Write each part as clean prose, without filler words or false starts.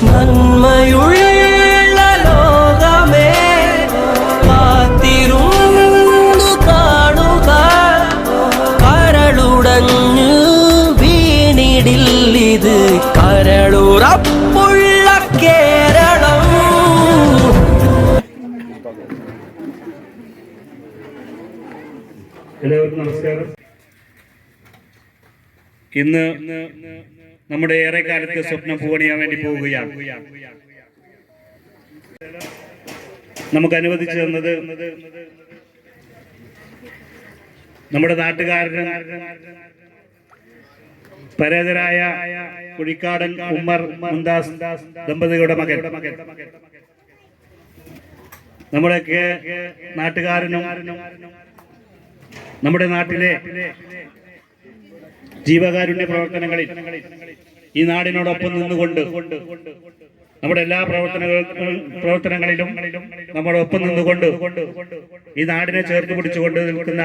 നന്മയുള്ള ലോകമേ കാത്തിരുന്നു കാണുക. കരളുടഞ്ഞു വീണിടില്ലിത് കരളുറപ്പുള്ള കേരളം. എല്ലാവർക്കും നമസ്കാരം. ഇന്ന് നമ്മുടെ ഏറെക്കാലത്തെ സ്വപ്നം പൂവണിയാൻ വേണ്ടി പോവുകയാണ്. നമുക്ക് അനുവദിച്ചു തന്നത് നമ്മുടെ നാട്ടുകാരനും പരേതരായ കുഴിക്കാടൻ ഉമ്മർ മുന്താസ് ദമ്പതികളുടെ മകൻ, നമ്മുടെയൊക്കെ നാട്ടുകാരനും നമ്മുടെ നാട്ടിലെ ജീവകാരുണ്യ പ്രവർത്തനങ്ങളിൽ ഈ നാടിനോടൊപ്പം നിന്നുകൊണ്ട് നമ്മുടെ എല്ലാ പ്രവർത്തനങ്ങളിലും നമ്മളൊപ്പം നിന്നുകൊണ്ട് ഈ നാടിനെ ചേർത്ത് പിടിച്ചുകൊണ്ട് നിൽക്കുന്ന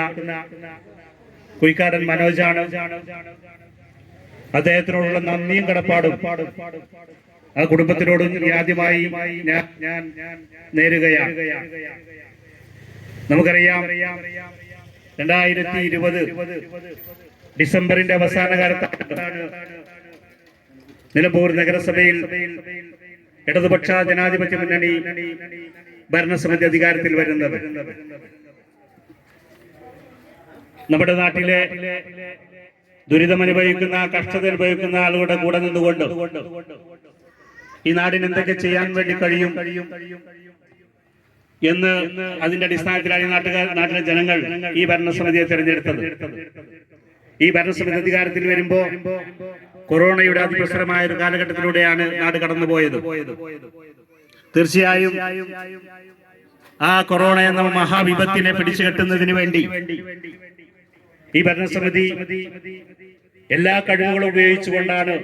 കുഴിക്കാടൻ മനോജാണ്. അദ്ദേഹത്തിനോടുള്ള നന്ദിയും കടപ്പാടും ആ കുടുംബത്തിനോടും ആദ്യമായി ഞാൻ നേരുകയാണ്. നമുക്കറിയാം 2020 ഡിസംബറിന്റെ അവസാന കാലത്താണ് നിലമ്പൂർ നഗരസഭയിൽ ഇടതുപക്ഷ ജനാധിപത്യ മുന്നണി ഭരണസമിതി അധികാരത്തിൽ വരുന്നത്. നമ്മുടെ നാട്ടിലെ ദുരിതമനുഭവിക്കുന്ന, കഷ്ടത അനുഭവിക്കുന്ന ആളുകളുടെ കൂടെ നിന്നുകൊണ്ട് ഈ നാടിന് എന്തൊക്കെ ചെയ്യാൻ വേണ്ടി കഴിയും എന്ന് അതിന്റെ അടിസ്ഥാനത്തിലാണ് നാട്ടിലെ ജനങ്ങൾ ഈ ഭരണസമിതിയെ തെരഞ്ഞെടുത്തത്. ഈ ഭരണസമിതി അധികാരത്തിൽ വരുമ്പോ കൊറോണയുടെ അതിപ്രസരമായ ഒരു കാലഘട്ടത്തിലൂടെയാണ് നാട് കടന്നുപോയത്. തീർച്ചയായും ആ കൊറോണ എന്ന മഹാവിപത്തിനെ പിടിച്ചുകെട്ടുന്നതിന് വേണ്ടി ഈ ഭരണസമിതി എല്ലാ കഴിവുകളും ഉപയോഗിച്ചുകൊണ്ടാണ്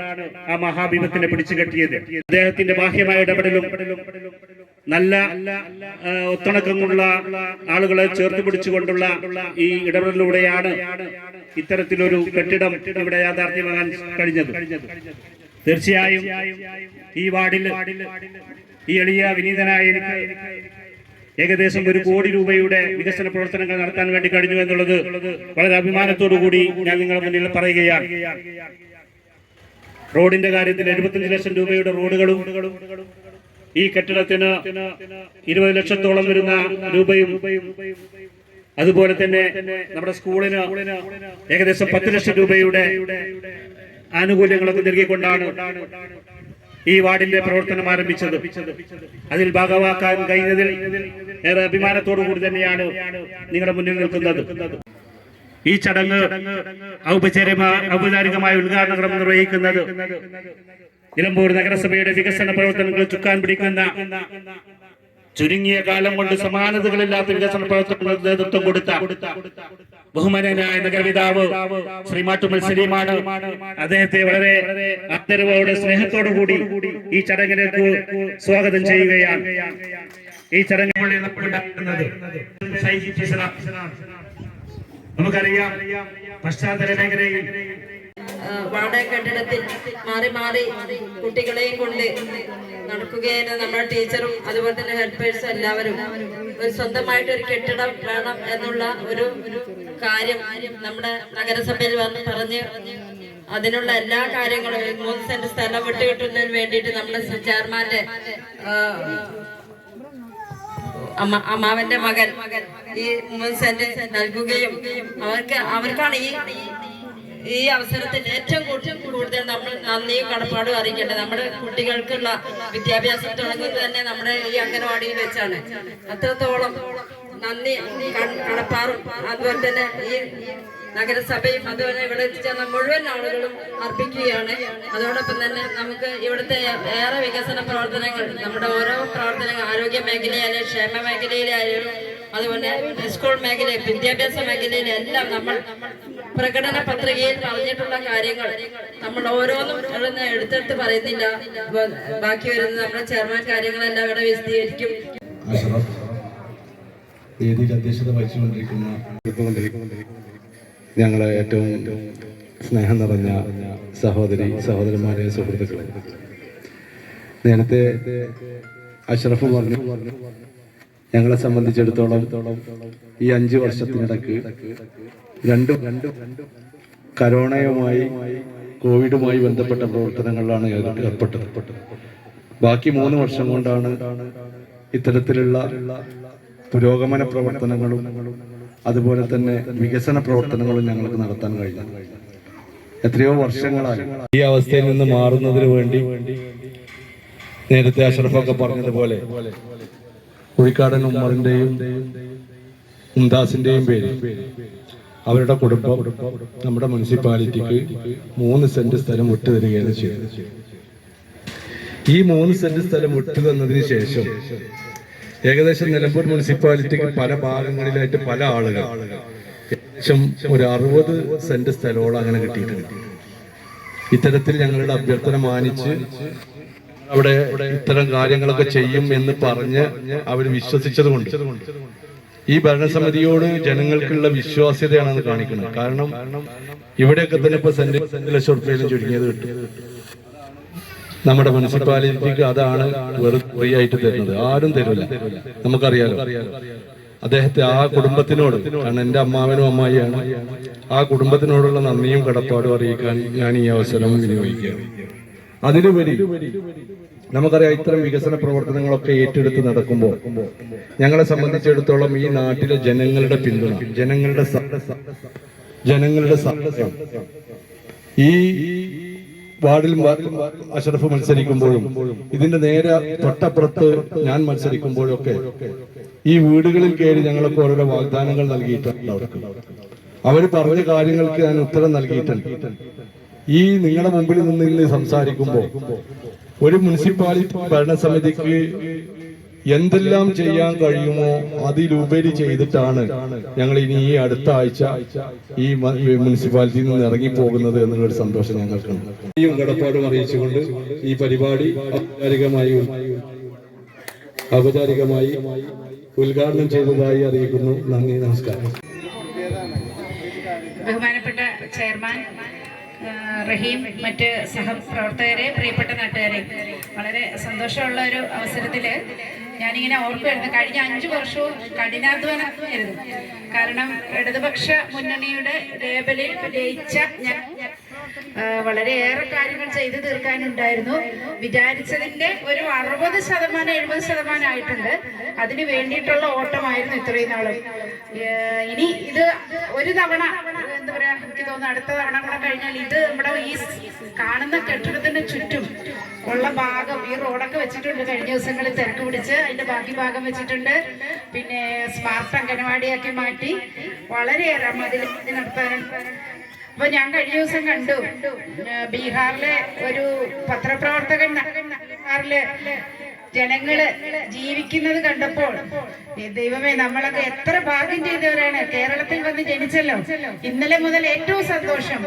ആ മഹാവിപത്തിനെ പിടിച്ചുകെട്ടിയത്. അദ്ദേഹത്തിന്റെ ബാഹ്യമായ ഇടപെടലും നല്ല ഒത്തിണക്കമുള്ള ആളുകളെ ചേർത്ത് പിടിച്ചുകൊണ്ടുള്ള ഈ ഇടപെടലിലൂടെയാണ് ഇത്തരത്തിലൊരു കെട്ടിടം ഇവിടെ യാഥാർത്ഥ്യമാകാൻ കഴിഞ്ഞത്. തീർച്ചയായും ഈ വാർഡിൽ ഈ എളിയ വിനീതനായ എനിക്ക് ഏകദേശം 1 കോടി രൂപയുടെ വികസന പ്രവർത്തനങ്ങൾ നടത്താൻ വേണ്ടി കഴിഞ്ഞു എന്നുള്ളത് വളരെ അഭിമാനത്തോടു കൂടി ഞാൻ നിങ്ങളുടെ മുന്നിൽ പറയുകയാണ്. റോഡിന്റെ കാര്യത്തിൽ 75 ലക്ഷം രൂപയുടെ റോഡുകളും ഈ കെട്ടിടത്തിന് 20 ലക്ഷത്തോളം വരുന്ന രൂപയും, അതുപോലെ തന്നെ നമ്മുടെ സ്കൂളിന് ഏകദേശം 10 ലക്ഷം രൂപയുടെ ആനുകൂല്യങ്ങളൊക്കെ നൽകിക്കൊണ്ടാണ് ഈ വാർഡിന്റെ പ്രവർത്തനം ആരംഭിച്ചത്. അതിൽ ഭാഗമാക്കാൻ കഴിഞ്ഞതിൽ ഏറെ അഭിമാനത്തോടു കൂടി തന്നെയാണ് നിങ്ങളുടെ മുന്നിൽ നിൽക്കുന്നത്. ഈ ചടങ്ങ് ഔപചാരികമായ ഉദ്ഘാടന ക്രമം നിർവഹിക്കുന്നത് നിലമ്പൂർ നഗരസഭയുടെ വികസന പ്രവർത്തനങ്ങൾ ചുക്കാൻ പിടിക്കുന്ന, ചുരുങ്ങിയ കാലം കൊണ്ട് സമാനതകളില്ലാത്ത വികസന പ്രവർത്തനങ്ങൾക്ക് നേതൃത്വം കൊടുത്ത ബഹുമാനനായ നഗരപിതാവ് ശ്രീ മാട്ടുമ്മൽ സലീമാണ്. അദ്ദേഹത്തെ വളരെ ആദരവോടെ സ്നേഹത്തോടു കൂടി ഈ ചടങ്ങിലേക്ക് സ്വാഗതം ചെയ്യുകയാണ്. ഈ ചടങ്ങുകളിൽ നമുക്കറിയാം പശ്ചാത്തല മേഖലയിൽ വാടക കെട്ടിടത്തിൽ മാറി മാറി കുട്ടികളെയും കൊണ്ട് നടക്കുകയായിരുന്നു നമ്മുടെ ടീച്ചറും അതുപോലെ തന്നെ ഹെൽപ്പേഴ്സും എല്ലാവരും. ഒരു സ്വന്തമായിട്ടൊരു കെട്ടിടം വേണം എന്നുള്ള ഒരു കാര്യം നമ്മുടെ നഗരസഭയിൽ വന്ന് പറഞ്ഞ് അതിനുള്ള എല്ലാ കാര്യങ്ങളും 3 സെന്റ് സ്ഥലം വിട്ടുകിട്ടുന്നതിന് വേണ്ടിയിട്ട് നമ്മുടെ ചെയർമാന്റെ അമ്മാവന്റെ മകൻ ഈ 3 സെന്റ് നൽകുകയും അവർക്കാണ് ഈ അവസരത്തിൽ ഏറ്റവും കൂടുതൽ നമ്മൾ നന്ദിയും കടപ്പാടും അറിയിക്കേണ്ടത്. നമ്മുടെ കുട്ടികൾക്കുള്ള വിദ്യാഭ്യാസം തുടങ്ങുന്നത് തന്നെ നമ്മുടെ ഈ അംഗനവാടിയിൽ വെച്ചാണ്. അത്രത്തോളം നന്ദി കടപ്പാടും അതുപോലെ തന്നെ ഈ നഗരസഭയും അതുപോലെ ഇവിടെ എത്തിച്ചേർന്ന മുഴുവൻ ആളുകളും അർപ്പിക്കുകയാണ്. അതോടൊപ്പം തന്നെ നമുക്ക് ഇവിടുത്തെ ഏറെ വികസന പ്രവർത്തനങ്ങൾ, നമ്മുടെ ഓരോ പ്രവർത്തനങ്ങൾ ആരോഗ്യ മേഖലയിലെ, ക്ഷേമ മേഖലയിലായാലും അതുപോലെ സ്കൂൾ മേഖല, വിദ്യാഭ്യാസ മേഖലയിലെല്ലാം നമ്മൾ പ്രകടന പത്രികയിൽ പറഞ്ഞിട്ടുള്ള കാര്യങ്ങൾ നമ്മൾ ഓരോന്നും എടുത്തെടുത്ത് പറയുന്നില്ല. ബാക്കി വരുന്ന നമ്മുടെ ചെയർമാൻ കാര്യങ്ങളെല്ലാം ഇവിടെ വിശദീകരിക്കും. വേദിയിൽ അധ്യക്ഷത വഹിച്ചുകൊണ്ടിരിക്കുന്ന ഞങ്ങളെ ഏറ്റവും സ്നേഹം നിറഞ്ഞ സഹോദരന്മാരെ, സുഹൃത്തുക്കളെ, നേരത്തെ അഷ്റഫ് പറഞ്ഞു, ഞങ്ങളെ സംബന്ധിച്ചിടത്തോളം ഈ 5 വർഷത്തിനിടക്ക് രണ്ടും കരോണയുമായി കോവിഡുമായി ബന്ധപ്പെട്ട പ്രവർത്തനങ്ങളിലാണ് ഏർപ്പെട്ടത്. ബാക്കി 3 വർഷം കൊണ്ടാണ് ഇത്തരത്തിലുള്ള പുരോഗമന പ്രവർത്തനങ്ങളും അതുപോലെ തന്നെ വികസന പ്രവർത്തനങ്ങളും ഞങ്ങൾക്ക് നടത്താൻ കഴിഞ്ഞു. എത്രയോ വർഷങ്ങളായി ഈ അവസ്ഥയിൽ നിന്ന് മാറുന്നതിന് വേണ്ടി നേരത്തെ അഷ്റഫൊക്കെ പറഞ്ഞതുപോലെ കുഴിക്കാടൻ ഉമ്മറിന്റെയും മുംതാസിന്റെയും പേര് അവരുടെ കുടുംബം നമ്മുടെ മുനിസിപ്പാലിറ്റിക്ക് 3 സെന്റ് സ്ഥലം വിട്ടുതരികയാണ് ചെയ്തത്. ഈ 3 സെന്റ് സ്ഥലം വിട്ടുതന്നതിന് ശേഷം ഏകദേശം നിലമ്പൂർ മുനിസിപ്പാലിറ്റിക്ക് പല ഭാഗങ്ങളിലായിട്ട് പല ആളുകൾ ഏകദേശം ഒരു 60 സെന്റ് സ്ഥലമോളം അങ്ങനെ കിട്ടിയിട്ടുണ്ട്. ഇത്തരത്തിൽ ഞങ്ങളുടെ അഭ്യർത്ഥന മാനിച്ച് അവിടെ ഇത്തരം കാര്യങ്ങളൊക്കെ ചെയ്യും എന്ന് പറഞ്ഞ് അവർ വിശ്വസിച്ചത് കൊണ്ട് ഈ ഭരണസമിതിയോട് ജനങ്ങൾക്കുള്ള വിശ്വാസ്യതയാണ് അത് കാണിക്കുന്നത്. കാരണം ഇവിടെയൊക്കെ തന്നെ ഇപ്പൊ സെന്റ് ലക്ഷം റുപ്യയിലും ചുരുങ്ങിയത് കിട്ടും. നമ്മുടെ മുനിസിപ്പാലിറ്റിക്ക് അതാണ് വെറുതെ ഫ്രീ ആയിട്ട് തരുന്നത്. ആരും തരില്ല, നമുക്കറിയാലോ. അദ്ദേഹത്തെ ആ കുടുംബത്തിനോട്, കാരണം എൻ്റെ അമ്മാവനും അമ്മായിയാണ്, ആ കുടുംബത്തിനോടുള്ള നന്ദിയും കടപ്പാടും അറിയിക്കാൻ ഞാൻ ഈ അവസരം വിനിയോഗിക്കുകയാണ്. അതിലുപരി നമുക്കറിയാം, ഇത്തരം വികസന പ്രവർത്തനങ്ങളൊക്കെ ഏറ്റെടുത്ത് നടക്കുമ്പോൾ ഞങ്ങളെ സംബന്ധിച്ചിടത്തോളം ഈ നാട്ടിലെ ജനങ്ങളുടെ പിന്തുണ, ജനങ്ങളുടെ സഹകരണം, ഈ വാർഡിൽ അഷ്റഫ് മത്സരിക്കുമ്പോഴും ഇതിന്റെ നേരെ തൊട്ടപ്പുറത്ത് ഞാൻ മത്സരിക്കുമ്പോഴൊക്കെ ഈ വീടുകളിൽ കയറി ഞങ്ങൾക്ക് ഓരോ വാഗ്ദാനങ്ങൾ നൽകിയിട്ടുണ്ട്. അവർ പറഞ്ഞ കാര്യങ്ങൾക്ക് ഞാൻ ഉത്തരം നൽകിയിട്ടുണ്ട്. ഈ നിങ്ങളുടെ മുമ്പിൽ നിന്ന് സംസാരിക്കുമ്പോൾ ഒരു മുനിസിപ്പാലിറ്റി ഭരണസമിതിക്ക് എന്തെല്ലാം ചെയ്യാൻ കഴിയുമോ അതിലുപരി ചെയ്തിട്ടാണ് ഞങ്ങൾ ഇനി ഈ അടുത്ത ആഴ്ച ഈ മുനിസിപ്പാലിറ്റിയിൽ നിന്ന് ഇറങ്ങിപ്പോകുന്നത് എന്നുള്ളൊരു സന്തോഷം ഞങ്ങൾക്കുണ്ട്. ഈ കടപ്പാടും അറിയിച്ചുകൊണ്ട് ഈ പരിപാടി ഔപചാരികമായി ഉദ്ഘാടനം ചെയ്തതായി അറിയിക്കുന്നു. നന്ദി, നമസ്കാരം. ബഹുമാനപ്പെട്ട ചെയർമാൻ റഹീം, മറ്റ് സഹപ്രവർത്തകരെ, പ്രിയപ്പെട്ട നാട്ടുകാരെ, വളരെ സന്തോഷമുള്ള ഒരു അവസരത്തില് ഞാനിങ്ങനെ ഓർക്കുമായിരുന്നു, കഴിഞ്ഞ 5 വർഷവും കഠിനാധ്വാനമായിരുന്നു. കാരണം ഇടതുപക്ഷ മുന്നണിയുടെ ലേബലിൽ ജയിച്ച ഞാൻ വളരെയേറെ കാര്യങ്ങൾ ചെയ്തു തീർക്കാനുണ്ടായിരുന്നു. വിചാരിച്ചതിന്റെ ഒരു 60% 70% ആയിട്ടുണ്ട്. അതിന് വേണ്ടിയിട്ടുള്ള ഓട്ടമായിരുന്നു ഇത്രയും നാളും. ഇനി ഇത് ഒരു തവണ, എന്താ പറയാ, എനിക്ക് തോന്നുന്നു അടുത്ത തവണ കൂടെ കഴിഞ്ഞാൽ ഇത് നമ്മുടെ ഈ കാണുന്ന കെട്ടിടത്തിന് ചുറ്റും ഉള്ള ഭാഗം, ഈ റോഡൊക്കെ വെച്ചിട്ടുണ്ട്. കഴിഞ്ഞ ദിവസങ്ങളിൽ തിരക്ക് പിടിച്ച് അതിന്റെ ബാക്കി ഭാഗം വെച്ചിട്ടുണ്ട്. പിന്നെ സ്മാർട്ട് അംഗനവാടിയാക്കി മാറ്റി വളരെയേറെ മതിൽ നടത്താനുണ്ട്. അപ്പൊ ഞാൻ കഴിഞ്ഞ ദിവസം കണ്ടു, ബീഹാറിലെ ഒരു പത്രപ്രവർത്തകൻ ബീഹാറിലെ ജനങ്ങള് ജീവിക്കുന്നത് കണ്ടപ്പോൾ, ദൈവമേ, നമ്മളൊക്കെ എത്ര ഭാഗ്യം ചെയ്തവരാണ്. കേരളത്തിൽ വന്ന് ജനിച്ചല്ലോ. ഇന്നലെ മുതൽ ഏറ്റവും സന്തോഷം,